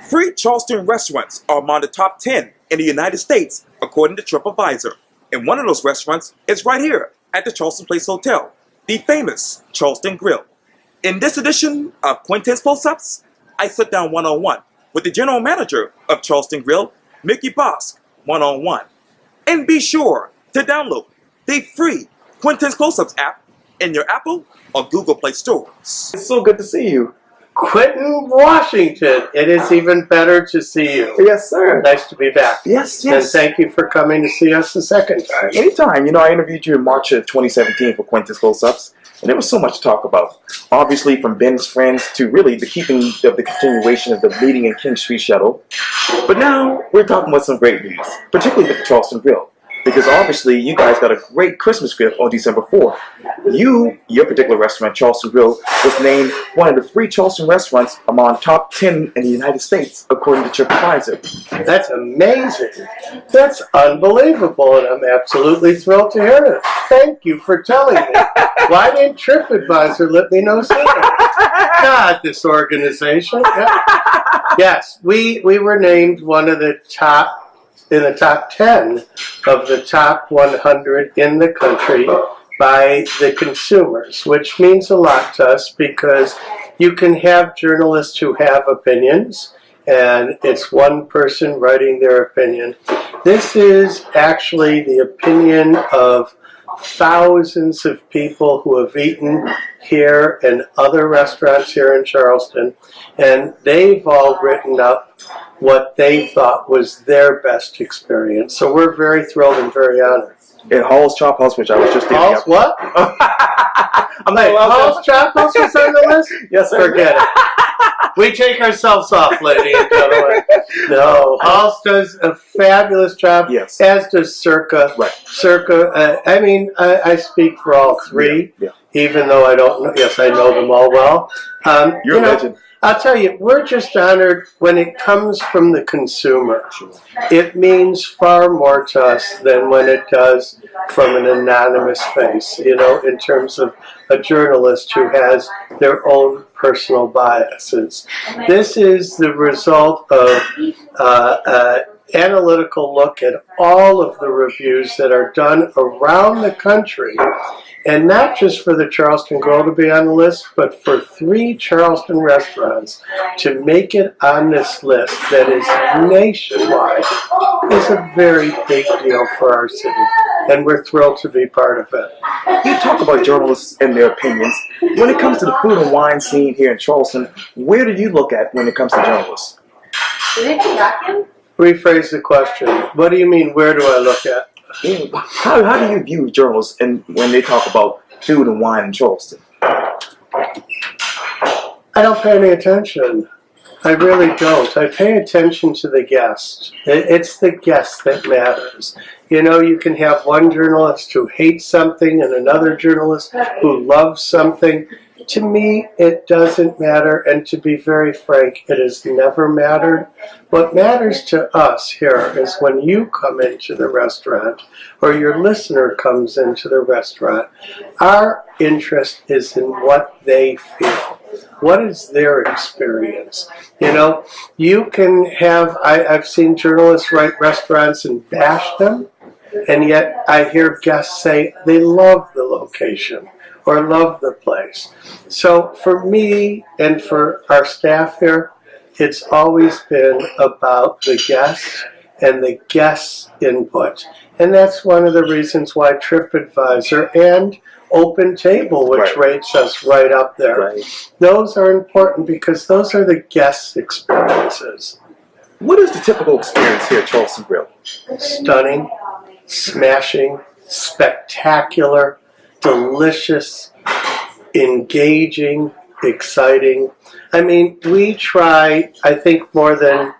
Free Charleston restaurants are among the top 10 in the United States, according to TripAdvisor. And one of those restaurants is right here at the Charleston Place Hotel, the famous Charleston Grill. In this edition of Quintin's Close-Ups, I sit down one-on-one with the general manager of Charleston Grill, Mickey Bakst, one-on-one. And be sure to download the free Quintin's Close-Ups app in your Apple or Google Play stores. It's so good to see you. Quintin, Washington. It is even better to see you. Yes, sir. Nice to be back. Yes. And thank you for coming to see us the second time. Anytime. You know, I interviewed you in March of 2017 for Quintin's Close-Ups, and there was so much to talk about. Obviously, from Ben's Friends to really the keeping of the continuation of the Bleeding and King Street shuttle. But now, we're talking about some great news, particularly with the Charleston Grill. Because obviously, you guys got a great Christmas gift on December 4th. Your particular restaurant, Charleston Grill, was named one of the free Charleston restaurants among top 10 in the United States, according to TripAdvisor. That's amazing. That's unbelievable, and I'm absolutely thrilled to hear it. Thank you for telling me. Why didn't TripAdvisor let me know sooner? God, this organization. Yeah. Yes, we were named one of the top, in the top 10 of the top 100 in the country by the consumers, which means a lot to us because you can have journalists who have opinions, and it's one person writing their opinion. This is actually the opinion of thousands of people who have eaten here and other restaurants here in Charleston, and they've all written up what they thought was their best experience. So we're very thrilled and very honored. In Hall's Chop House, which I was just Hall's what? Hall's Chop House was on the list? Yes, sir. Forget it. We take ourselves off, ladies and gentlemen. No, Hall's does a fabulous job, yes. As does Circa. Right. Circa, I speak for all three, even though I don't know. Yes, I know them all well. You're a legend. I'll tell you, we're just honored when it comes from the consumer. It means far more to us than when it does from an anonymous face, you know, in terms of a journalist who has their own personal biases. This is the result of analytical look at all of the reviews that are done around the country, and not just for the Charleston Grill to be on the list, but for 3 Charleston restaurants to make it on this list that is nationwide is a very big deal for our city, and we're thrilled to be part of it. You talk about journalists and their opinions. When it comes to the food and wine scene here in Charleston, where do you look at when it comes to journalists? Rephrase the question. What do you mean, where do I look at? How do you view journalists when they talk about food and wine in Charleston? I don't pay any attention. I really don't. I pay attention to the guest. It's the guest that matters. You know, you can have one journalist who hates something and another journalist who loves something. To me, it doesn't matter, and to be very frank, it has never mattered. What matters to us here is when you come into the restaurant, or your listener comes into the restaurant, our interest is in what they feel. What is their experience? You know, you can have, I've seen journalists write restaurants and bash them, and yet I hear guests say they love the location or love the place. So for me and for our staff here, it's always been about the guests and the guests' input. And that's one of the reasons why TripAdvisor and Open Table, which rates us right up there, those are important because those are the guests' experiences. What is the typical experience here at Charleston Grill? Stunning, smashing, spectacular, delicious, engaging, exciting. I mean, we try, I think, more than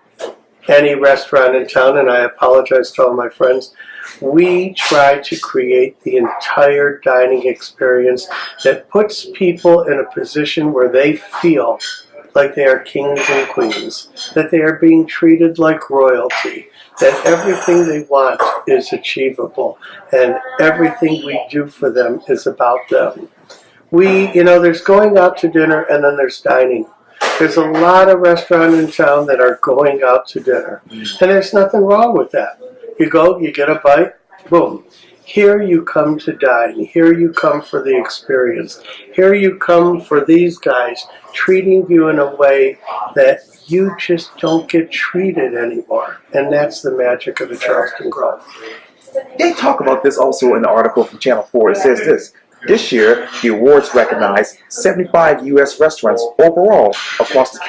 any restaurant in town, and I apologize to all my friends, we try to create the entire dining experience that puts people in a position where they feel like they are kings and queens, that they are being treated like royalty, that everything they want is achievable, and everything we do for them is about them. There's going out to dinner and then there's dining. There's a lot of restaurants in town that are going out to dinner. And there's nothing wrong with that. You go, you get a bite, boom. Here you come to dine. Here you come for the experience. Here you come for these guys treating you in a way that you just don't get treated anymore. And that's the magic of the Charleston Grill. They talk about this also in the article from Channel 4. It says this year, the awards recognize 75 U.S. restaurants overall across the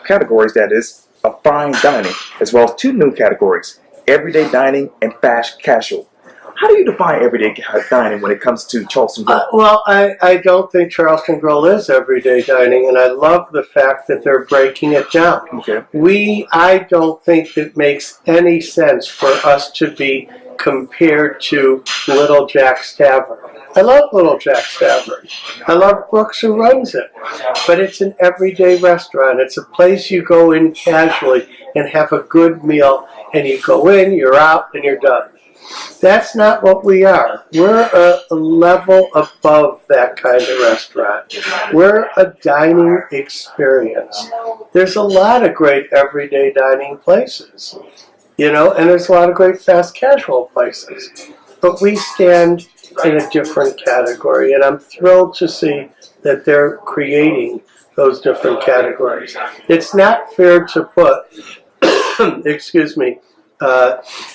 categories, that is, of fine dining, as well as 2 new categories, everyday dining and fast casual. How do you define everyday dining when it comes to Charleston Grill? Well, I don't think Charleston Grill is everyday dining, and I love the fact that they're breaking it down. Okay. I don't think it makes any sense for us to be compared to Little Jack's Tavern. I love Little Jack's Tavern. I love Brooks who runs it. But it's an everyday restaurant. It's a place you go in casually and have a good meal, and you go in, you're out, and you're done. That's not what we are. We're a level above that kind of restaurant. We're a dining experience. There's a lot of great everyday dining places, you know, and there's a lot of great fast casual places. But we stand in a different category, and I'm thrilled to see that they're creating those different categories. It's not fair to put, excuse me,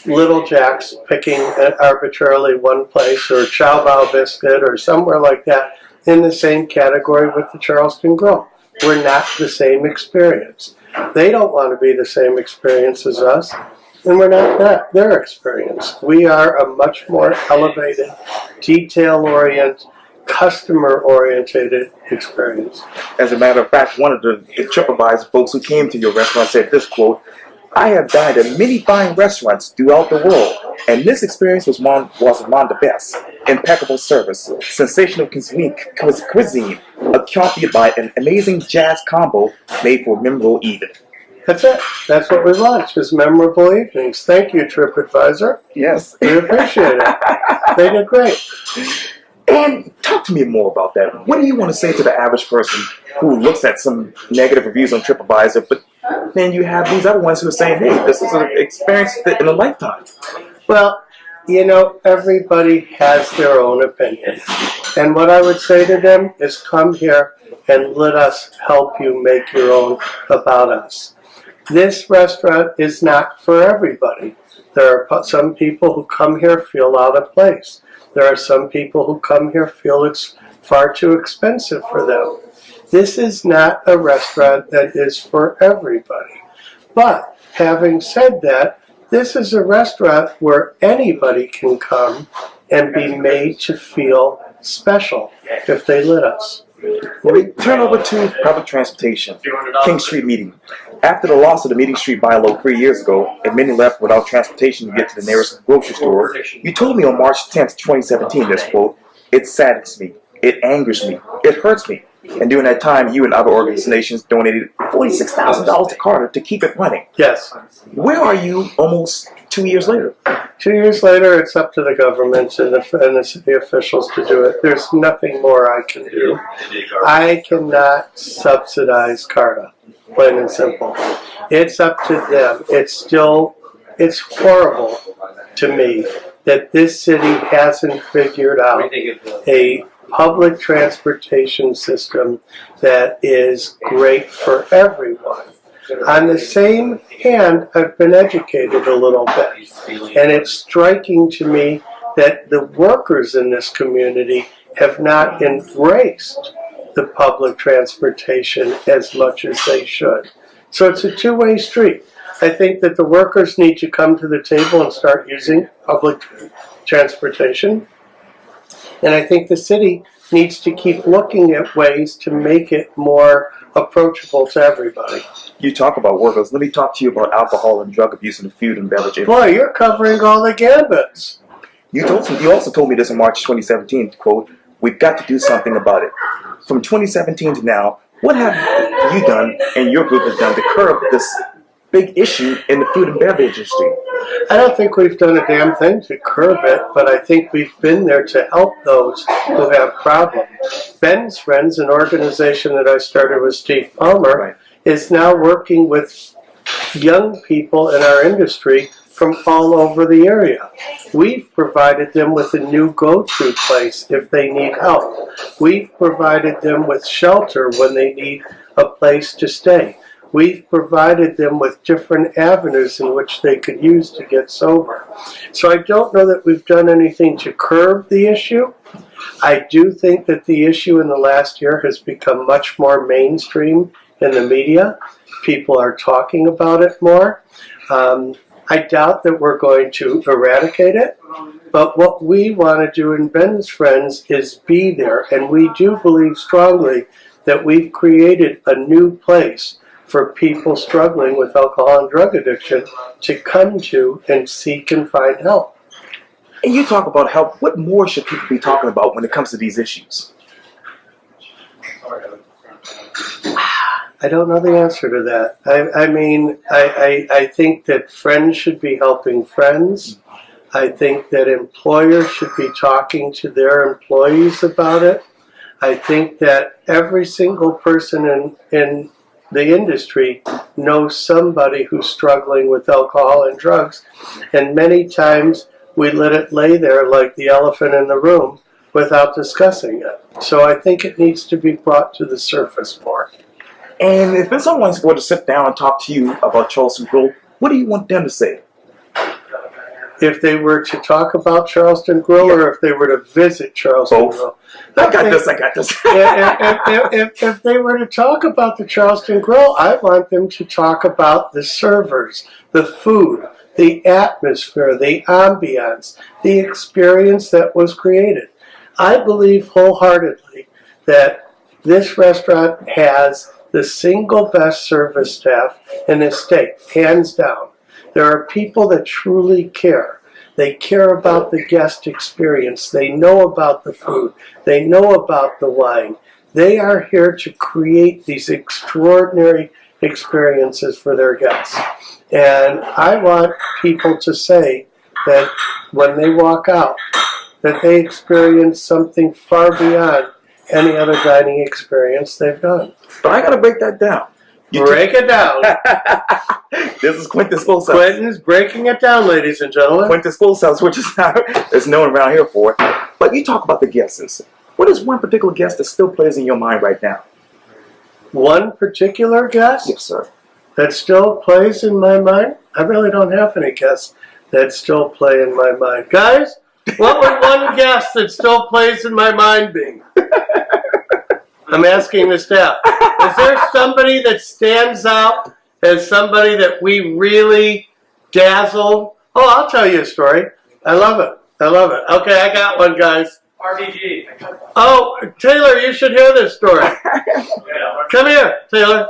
Little Jack's picking arbitrarily one place, or Chow Bao Biscuit or somewhere like that, in the same category with the Charleston Grill. We're not the same experience. They don't want to be the same experience as us, and we're not their experience. We are a much more elevated, detail-oriented, customer-oriented experience. As a matter of fact, one of the TripAdvisor folks who came to your restaurant said this quote, "I have dined at many fine restaurants throughout the world, and this experience was among the best. Impeccable service, sensational cuisine, accompanied by an amazing jazz combo made for a memorable evening." That's it. That's what we want, is memorable evenings. Thank you, TripAdvisor. Yes. We appreciate it. They did great. And talk to me more about that. What do you want to say to the average person who looks at some negative reviews on TripAdvisor, but then you have these other ones who are saying, hey, this is an experience in a lifetime? Well, you know, everybody has their own opinion. And what I would say to them is come here and let us help you make your own about us. This restaurant is not for everybody. There are some people who come here feel out of place. There are some people who come here feel it's far too expensive for them. This is not a restaurant that is for everybody. But having said that, this is a restaurant where anybody can come and be made to feel special if they let us. We turn over to public transportation. King Street meeting. After the loss of the Meeting Street bylaw 3 years ago, and many left without transportation to get to the nearest grocery store, you told me on March 10th, 2017, this quote, "It saddens me, it angers me, it hurts me." And during that time, you and other organizations donated $46,000 to Carter to keep it running. Yes. Where are you almost 2 years later? 2 years later, it's up to the government and the city officials to do it. There's nothing more I can do. I cannot subsidize CARTA, plain and simple. It's up to them. It's horrible to me that this city hasn't figured out a public transportation system that is great for everyone. On the same hand, I've been educated a little bit, and it's striking to me that the workers in this community have not embraced the public transportation as much as they should. So it's a two-way street. I think that the workers need to come to the table and start using public transportation. And I think the city needs to keep looking at ways to make it more approachable to everybody. You talk about workers. Let me talk to you about alcohol and drug abuse in the food and beverage industry. Boy, you're covering all the gambits. You also told me this in March 2017, quote, "We've got to do something about it." From 2017 to now, what have you done and your group has done to curb this big issue in the food and beverage industry? I don't think we've done a damn thing to curb it, but I think we've been there to help those who have problems. Ben's Friends, an organization that I started with Steve Palmer, Right. is now working with young people in our industry from all over the area. We've provided them with a new go-to place if they need help. We've provided them with shelter when they need a place to stay. We've provided them with different avenues in which they could use to get sober. So I don't know that we've done anything to curb the issue. I do think that the issue in the last year has become much more mainstream in the media. People are talking about it more. I doubt that we're going to eradicate it, but what we want to do in Ben's Friends is be there, and we do believe strongly that we've created a new place for people struggling with alcohol and drug addiction to come to and seek and find help. And you talk about help. What more should people be talking about when it comes to these issues? I don't know the answer to that. I think that friends should be helping friends. I think that employers should be talking to their employees about it. I think that every single person in the industry knows somebody who's struggling with alcohol and drugs, and many times we let it lay there like the elephant in the room without discussing it. So I think it needs to be brought to the surface more. And if someone's going to sit down and talk to you about Charleston Grill, what do you want them to say? If they were to talk about Charleston Grill, or if they were to visit Charleston Grill? I got this. If they were to talk about the Charleston Grill, I want them to talk about the servers, the food, the atmosphere, the ambiance, the experience that was created. I believe wholeheartedly that this restaurant has the single best service staff in the state, hands down. There are people that truly care. They care about the guest experience. They know about the food. They know about the wine. They are here to create these extraordinary experiences for their guests. And I want people to say that when they walk out, that they experience something far beyond any other dining experience they've done. But I got to break that down. Break it down. This is Quintin's School House. Quintin's breaking it down, ladies and gentlemen. Quintin's School House, which is known around here for. But you talk about the guests. What is one particular guest that still plays in your mind right now? One particular guest? Yes, sir. That still plays in my mind? I really don't have any guests that still play in my mind. Guys, what would one guest that still plays in my mind be? I'm asking the staff. Is there somebody that stands out as somebody that we really dazzle? Oh, I'll tell you a story. I love it. Okay, I got one, guys. RBG. Oh, Taylor, you should hear this story. Come here, Taylor.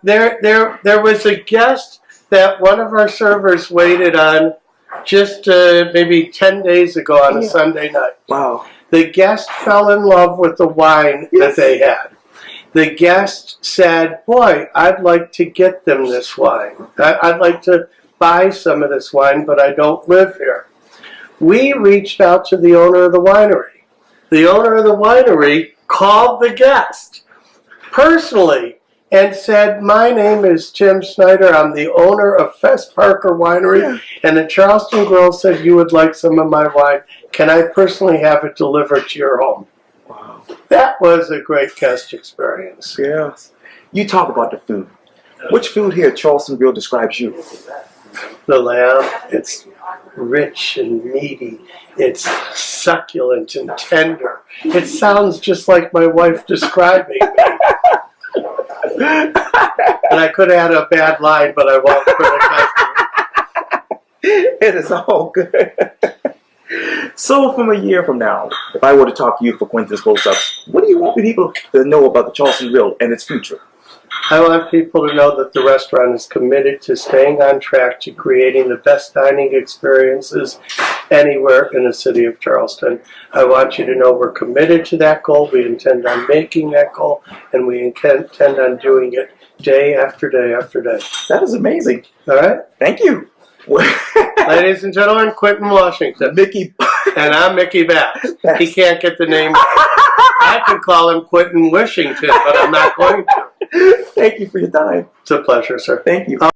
There was a guest that one of our servers waited on just maybe 10 days ago on a Sunday night. Wow. The guest fell in love with the wine that they had. The guest said, boy, I'd like to get them this wine. I'd like to buy some of this wine, but I don't live here. We reached out to the owner of the winery. The owner of the winery called the guest personally and said, my name is Tim Snyder. I'm the owner of Fess Parker Winery, and the Charleston Grill said you would like some of my wine. Can I personally have it delivered to your home? Wow. That was a great guest experience. Yes. You talk about the food. Which food here at Charleston Grill describes you? The lamb, it's rich and meaty. It's succulent and tender. It sounds just like my wife describing me. And I could add a bad line, but I won't criticize it. It is all good. So from a year from now, if I were to talk to you for Quintin's School House, what do you want people to know about the Charleston Grill and its future? I want people to know that the restaurant is committed to staying on track to creating the best dining experiences anywhere in the city of Charleston. I want you to know we're committed to that goal. We intend on making that goal, and we intend on doing it day after day after day. That is amazing. All right? Thank you. Ladies and gentlemen, Quintin Washington. Mickey. And I'm Mickey Bakst. He can't get the name. I could call him Quintin Wishington, but I'm not going to. Thank you for your time. It's a pleasure, sir. Thank you.